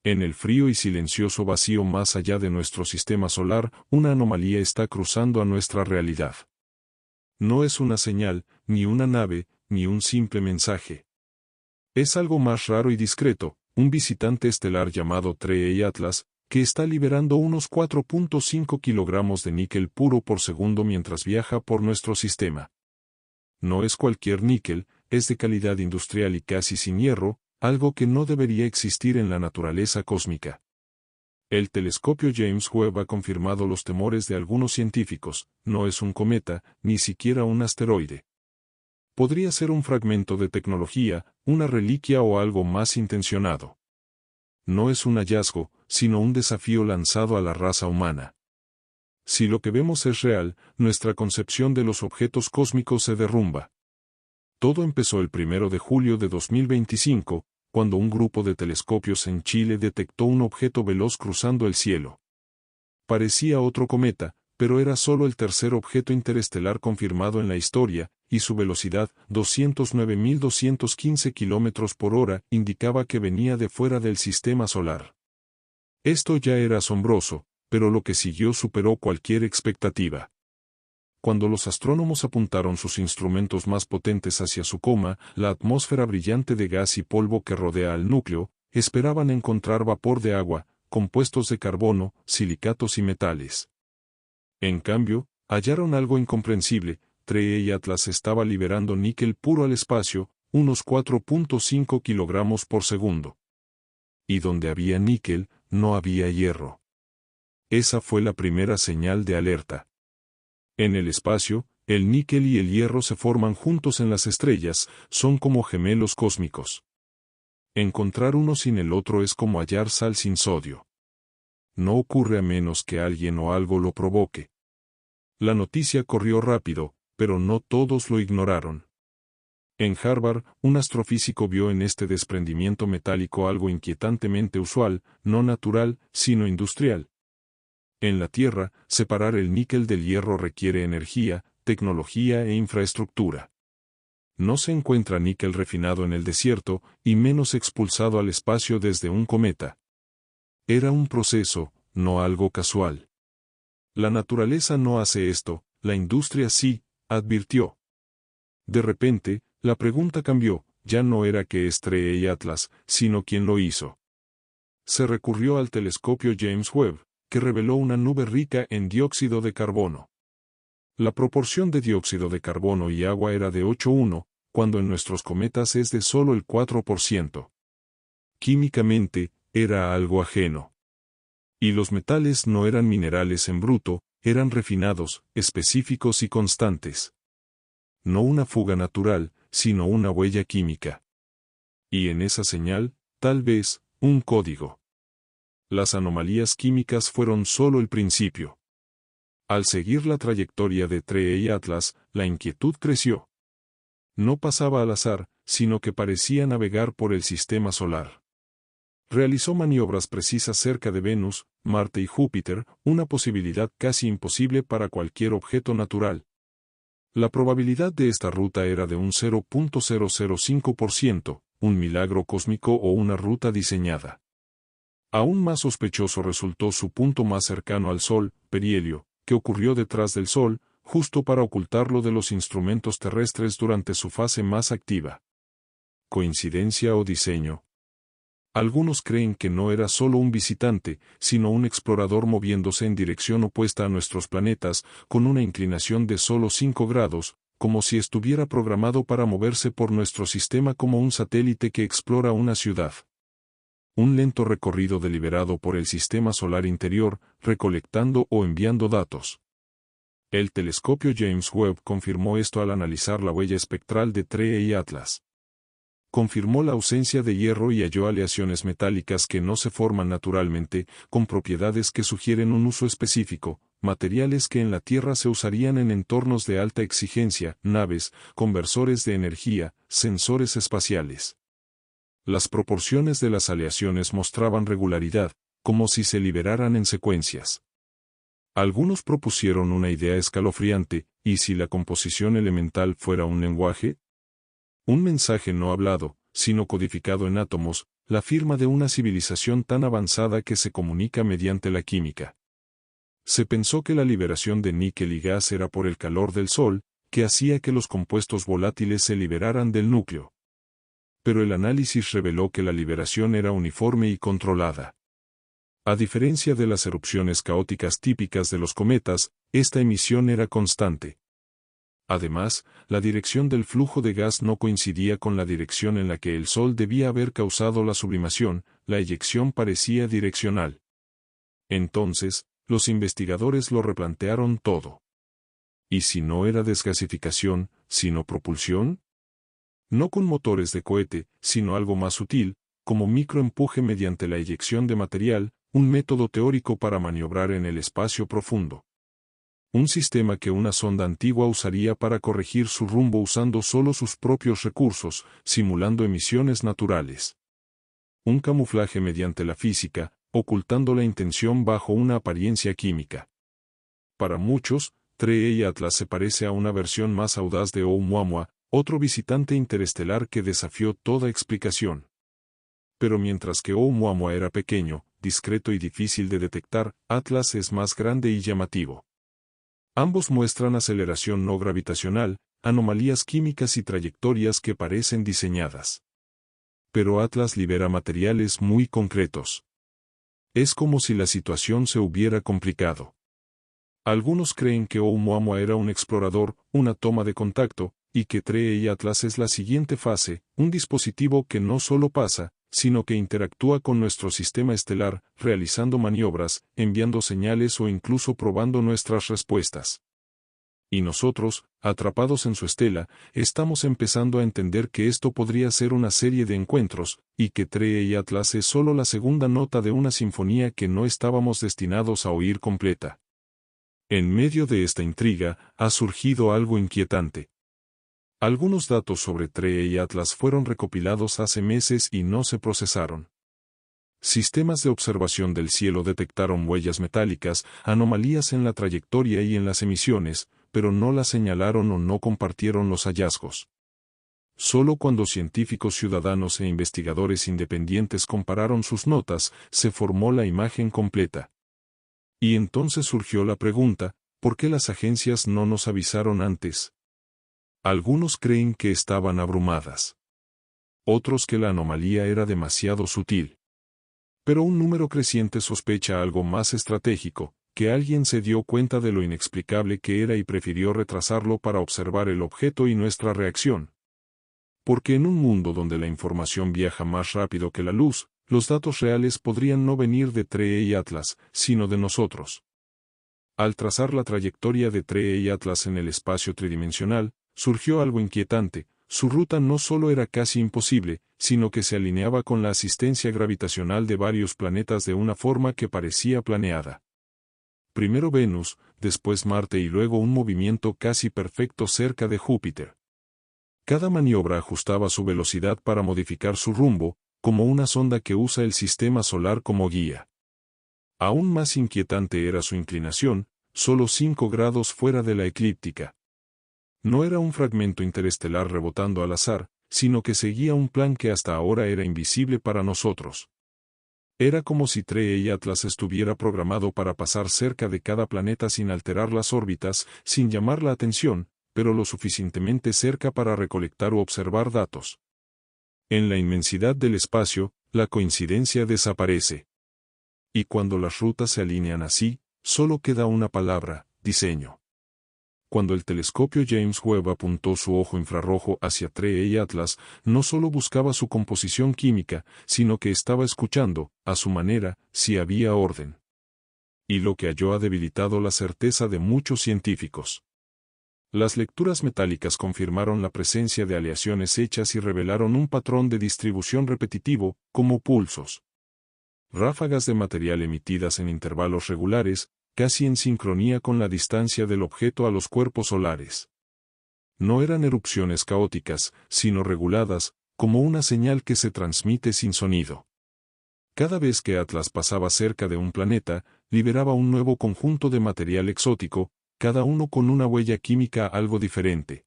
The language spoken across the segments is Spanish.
En el frío y silencioso vacío más allá de nuestro sistema solar, una anomalía está cruzando a nuestra realidad. No es una señal, ni una nave, ni un simple mensaje. Es algo más raro y discreto, un visitante estelar llamado 3A Atlas, que está liberando unos 4.5 kilogramos de níquel puro por segundo mientras viaja por nuestro sistema. No es cualquier níquel, es de calidad industrial y casi sin hierro, algo que no debería existir en la naturaleza cósmica. El telescopio James Webb ha confirmado los temores de algunos científicos, no es un cometa, ni siquiera un asteroide. Podría ser un fragmento de tecnología, una reliquia o algo más intencionado. No es un hallazgo, sino un desafío lanzado a la raza humana. Si lo que vemos es real, nuestra concepción de los objetos cósmicos se derrumba. Todo empezó el 1 de julio de 2025, cuando un grupo de telescopios en Chile detectó un objeto veloz cruzando el cielo. Parecía otro cometa, pero era solo el tercer objeto interestelar confirmado en la historia, y su velocidad, 209.215 km por hora, indicaba que venía de fuera del sistema solar. Esto ya era asombroso, pero lo que siguió superó cualquier expectativa. Cuando los astrónomos apuntaron sus instrumentos más potentes hacia su coma, la atmósfera brillante de gas y polvo que rodea al núcleo, esperaban encontrar vapor de agua, compuestos de carbono, silicatos y metales. En cambio, hallaron algo incomprensible. 3A Atlas estaba liberando níquel puro al espacio, unos 4.5 kilogramos por segundo. Y donde había níquel, no había hierro. Esa fue la primera señal de alerta. En el espacio, el níquel y el hierro se forman juntos en las estrellas, son como gemelos cósmicos. Encontrar uno sin el otro es como hallar sal sin sodio. No ocurre a menos que alguien o algo lo provoque. La noticia corrió rápido, pero no todos lo ignoraron. En Harvard, un astrofísico vio en este desprendimiento metálico algo inquietantemente usual, no natural, sino industrial. En la Tierra, separar el níquel del hierro requiere energía, tecnología e infraestructura. No se encuentra níquel refinado en el desierto, y menos expulsado al espacio desde un cometa. Era un proceso, no algo casual. La naturaleza no hace esto, la industria sí, advirtió. De repente, la pregunta cambió, ya no era qué es 3A Atlas, sino quién lo hizo. Se recurrió al telescopio James Webb, que reveló una nube rica en dióxido de carbono. La proporción de dióxido de carbono y agua era de 8:1, cuando en nuestros cometas es de solo el 4%. Químicamente, era algo ajeno. Y los metales no eran minerales en bruto, eran refinados, específicos y constantes. No una fuga natural, sino una huella química. Y en esa señal, tal vez, un código. Las anomalías químicas fueron solo el principio. Al seguir la trayectoria de 3A Atlas, la inquietud creció. No pasaba al azar, sino que parecía navegar por el sistema solar. Realizó maniobras precisas cerca de Venus, Marte y Júpiter, una posibilidad casi imposible para cualquier objeto natural. La probabilidad de esta ruta era de un 0.005%, un milagro cósmico o una ruta diseñada. Aún más sospechoso resultó su punto más cercano al Sol, perihelio, que ocurrió detrás del Sol, justo para ocultarlo de los instrumentos terrestres durante su fase más activa. ¿Coincidencia o diseño? Algunos creen que no era solo un visitante, sino un explorador moviéndose en dirección opuesta a nuestros planetas, con una inclinación de solo 5 grados, como si estuviera programado para moverse por nuestro sistema como un satélite que explora una ciudad. Un lento recorrido deliberado por el sistema solar interior, recolectando o enviando datos. El telescopio James Webb confirmó esto al analizar la huella espectral de 3A Atlas. Confirmó la ausencia de hierro y halló aleaciones metálicas que no se forman naturalmente, con propiedades que sugieren un uso específico, materiales que en la Tierra se usarían en entornos de alta exigencia, naves, conversores de energía, sensores espaciales. Las proporciones de las aleaciones mostraban regularidad, como si se liberaran en secuencias. Algunos propusieron una idea escalofriante, ¿y si la composición elemental fuera un lenguaje? Un mensaje no hablado, sino codificado en átomos, la firma de una civilización tan avanzada que se comunica mediante la química. Se pensó que la liberación de níquel y gas era por el calor del Sol, que hacía que los compuestos volátiles se liberaran del núcleo. Pero el análisis reveló que la liberación era uniforme y controlada. A diferencia de las erupciones caóticas típicas de los cometas, esta emisión era constante. Además, la dirección del flujo de gas no coincidía con la dirección en la que el Sol debía haber causado la sublimación, la eyección parecía direccional. Entonces, los investigadores lo replantearon todo. ¿Y si no era desgasificación, sino propulsión? No con motores de cohete, sino algo más sutil, como microempuje mediante la eyección de material, un método teórico para maniobrar en el espacio profundo. Un sistema que una sonda antigua usaría para corregir su rumbo usando solo sus propios recursos, simulando emisiones naturales. Un camuflaje mediante la física, ocultando la intención bajo una apariencia química. Para muchos, 3 Atlas se parece a una versión más audaz de Oumuamua, otro visitante interestelar que desafió toda explicación. Pero mientras que Oumuamua era pequeño, discreto y difícil de detectar, Atlas es más grande y llamativo. Ambos muestran aceleración no gravitacional, anomalías químicas y trayectorias que parecen diseñadas. Pero Atlas libera materiales muy concretos. Es como si la situación se hubiera complicado. Algunos creen que Oumuamua era un explorador, una toma de contacto, y que 3 Atlas es la siguiente fase, un dispositivo que no solo pasa, sino que interactúa con nuestro sistema estelar, realizando maniobras, enviando señales o incluso probando nuestras respuestas. Y nosotros, atrapados en su estela, estamos empezando a entender que esto podría ser una serie de encuentros, y que 3 Atlas es solo la segunda nota de una sinfonía que no estábamos destinados a oír completa. En medio de esta intriga, ha surgido algo inquietante. Algunos datos sobre 3 Atlas fueron recopilados hace meses y no se procesaron. Sistemas de observación del cielo detectaron huellas metálicas, anomalías en la trayectoria y en las emisiones, pero no las señalaron o no compartieron los hallazgos. Solo cuando científicos ciudadanos e investigadores independientes compararon sus notas, se formó la imagen completa. Y entonces surgió la pregunta, ¿por qué las agencias no nos avisaron antes? Algunos creen que estaban abrumadas. Otros que la anomalía era demasiado sutil. Pero un número creciente sospecha algo más estratégico, que alguien se dio cuenta de lo inexplicable que era y prefirió retrasarlo para observar el objeto y nuestra reacción. Porque en un mundo donde la información viaja más rápido que la luz, los datos reales podrían no venir de 3 Atlas, sino de nosotros. Al trazar la trayectoria de 3 Atlas en el espacio tridimensional, surgió algo inquietante. Su ruta no solo era casi imposible, sino que se alineaba con la asistencia gravitacional de varios planetas de una forma que parecía planeada. Primero Venus, después Marte y luego un movimiento casi perfecto cerca de Júpiter. Cada maniobra ajustaba su velocidad para modificar su rumbo, como una sonda que usa el sistema solar como guía. Aún más inquietante era su inclinación, solo 5 grados fuera de la eclíptica. No era un fragmento interestelar rebotando al azar, sino que seguía un plan que hasta ahora era invisible para nosotros. Era como si 3 Atlas estuviera programado para pasar cerca de cada planeta sin alterar las órbitas, sin llamar la atención, pero lo suficientemente cerca para recolectar u observar datos. En la inmensidad del espacio, la coincidencia desaparece. Y cuando las rutas se alinean así, solo queda una palabra: diseño. Cuando el telescopio James Webb apuntó su ojo infrarrojo hacia 3 Atlas, no solo buscaba su composición química, sino que estaba escuchando, a su manera, si había orden. Y lo que halló ha debilitado la certeza de muchos científicos. Las lecturas metálicas confirmaron la presencia de aleaciones hechas y revelaron un patrón de distribución repetitivo, como pulsos. Ráfagas de material emitidas en intervalos regulares, casi en sincronía con la distancia del objeto a los cuerpos solares. No eran erupciones caóticas, sino reguladas, como una señal que se transmite sin sonido. Cada vez que Atlas pasaba cerca de un planeta, liberaba un nuevo conjunto de material exótico, cada uno con una huella química algo diferente.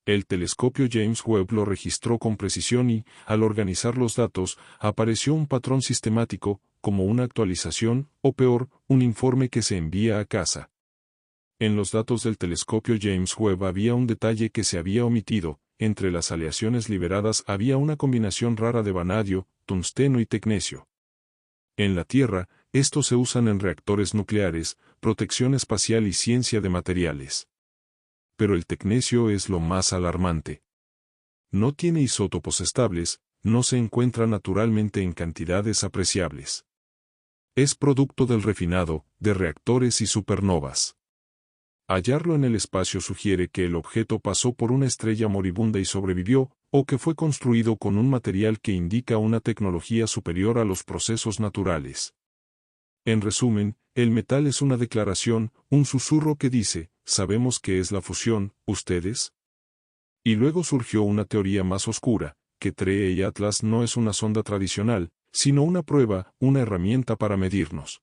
El telescopio James Webb lo registró con precisión y, al organizar los datos, apareció un patrón sistemático, como una actualización, o peor, un informe que se envía a casa. En los datos del telescopio James Webb había un detalle que se había omitido: entre las aleaciones liberadas había una combinación rara de vanadio, tungsteno y tecnecio. En la Tierra, estos se usan en reactores nucleares, protección espacial y ciencia de materiales. Pero el tecnecio es lo más alarmante. No tiene isótopos estables, no se encuentra naturalmente en cantidades apreciables. Es producto del refinado, de reactores y supernovas. Hallarlo en el espacio sugiere que el objeto pasó por una estrella moribunda y sobrevivió, o que fue construido con un material que indica una tecnología superior a los procesos naturales. En resumen, el metal es una declaración, un susurro que dice: sabemos qué es la fusión, ¿ustedes? Y luego surgió una teoría más oscura, que TREE Atlas no es una sonda tradicional, sino una prueba, una herramienta para medirnos.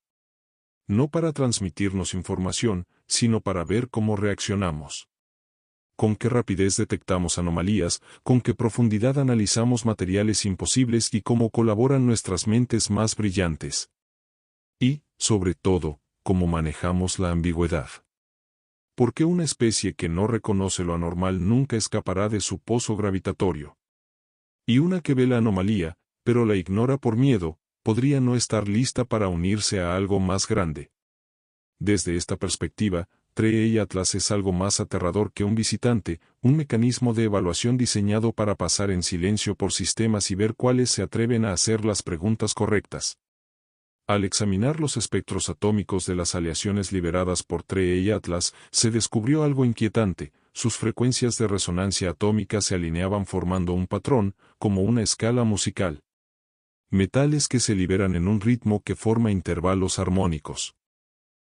No para transmitirnos información, sino para ver cómo reaccionamos. Con qué rapidez detectamos anomalías, con qué profundidad analizamos materiales imposibles y cómo colaboran nuestras mentes más brillantes. Y, sobre todo, cómo manejamos la ambigüedad. Porque una especie que no reconoce lo anormal nunca escapará de su pozo gravitatorio. Y una que ve la anomalía, pero la ignora por miedo, podría no estar lista para unirse a algo más grande. Desde esta perspectiva, TREE Atlas es algo más aterrador que un visitante, un mecanismo de evaluación diseñado para pasar en silencio por sistemas y ver cuáles se atreven a hacer las preguntas correctas. Al examinar los espectros atómicos de las aleaciones liberadas por TREE Atlas, se descubrió algo inquietante: sus frecuencias de resonancia atómica se alineaban formando un patrón, como una escala musical. Metales que se liberan en un ritmo que forma intervalos armónicos.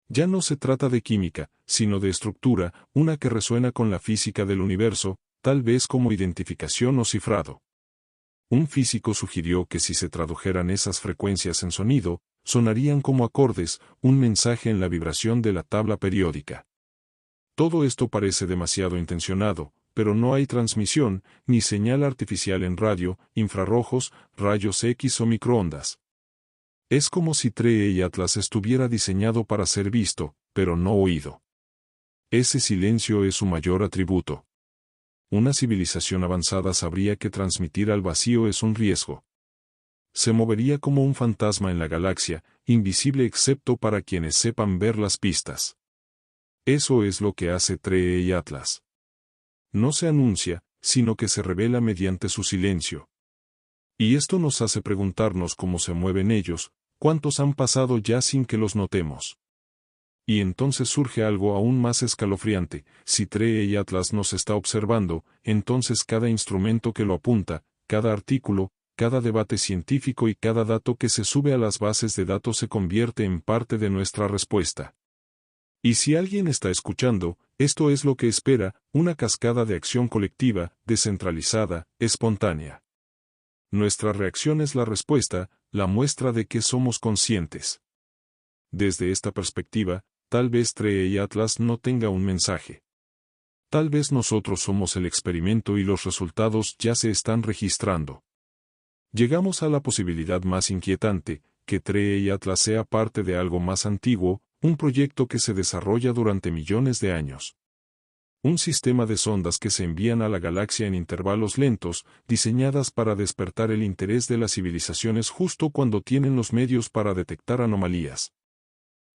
Ya no se trata de química, sino de estructura, una que resuena con la física del universo, tal vez como identificación o cifrado. Un físico sugirió que si se tradujeran esas frecuencias en sonido, sonarían como acordes, un mensaje en la vibración de la tabla periódica. Todo esto parece demasiado intencionado, pero no hay transmisión, ni señal artificial en radio, infrarrojos, rayos X o microondas. Es como si TREE Atlas estuviera diseñado para ser visto, pero no oído. Ese silencio es su mayor atributo. Una civilización avanzada sabría que transmitir al vacío es un riesgo. Se movería como un fantasma en la galaxia, invisible excepto para quienes sepan ver las pistas. Eso es lo que hace TREE Atlas. No se anuncia, sino que se revela mediante su silencio. Y esto nos hace preguntarnos cómo se mueven ellos, cuántos han pasado ya sin que los notemos. Y entonces surge algo aún más escalofriante: si TREE Atlas nos está observando, entonces cada instrumento que lo apunta, cada artículo, cada debate científico y cada dato que se sube a las bases de datos se convierte en parte de nuestra respuesta. Y si alguien está escuchando, esto es lo que espera: una cascada de acción colectiva, descentralizada, espontánea. Nuestra reacción es la respuesta, la muestra de que somos conscientes. Desde esta perspectiva, tal vez TREE Atlas no tenga un mensaje. Tal vez nosotros somos el experimento y los resultados ya se están registrando. Llegamos a la posibilidad más inquietante: que TREE Atlas sea parte de algo más antiguo, un proyecto que se desarrolla durante millones de años. Un sistema de sondas que se envían a la galaxia en intervalos lentos, diseñadas para despertar el interés de las civilizaciones justo cuando tienen los medios para detectar anomalías.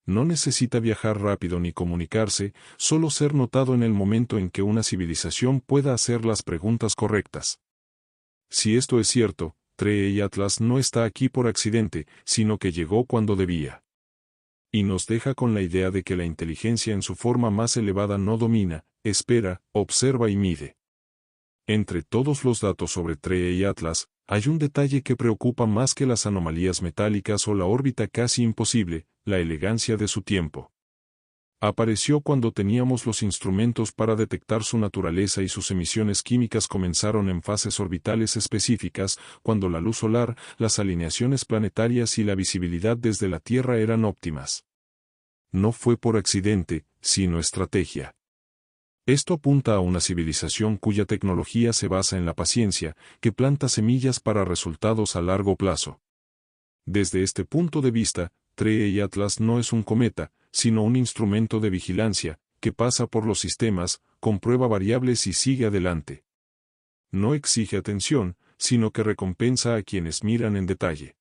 No necesita viajar rápido ni comunicarse, solo ser notado en el momento en que una civilización pueda hacer las preguntas correctas. Si esto es cierto, TREE Atlas no está aquí por accidente, sino que llegó cuando debía. Y nos deja con la idea de que la inteligencia en su forma más elevada no domina, espera, observa y mide. Entre todos los datos sobre TREE Atlas, hay un detalle que preocupa más que las anomalías metálicas o la órbita casi imposible: la elegancia de su tiempo. Apareció cuando teníamos los instrumentos para detectar su naturaleza y sus emisiones químicas comenzaron en fases orbitales específicas, cuando la luz solar, las alineaciones planetarias y la visibilidad desde la Tierra eran óptimas. No fue por accidente, sino estrategia. Esto apunta a una civilización cuya tecnología se basa en la paciencia, que planta semillas para resultados a largo plazo. Desde este punto de vista, TREE y Atlas no es un cometa, sino un instrumento de vigilancia, que pasa por los sistemas, comprueba variables y sigue adelante. No exige atención, sino que recompensa a quienes miran en detalle.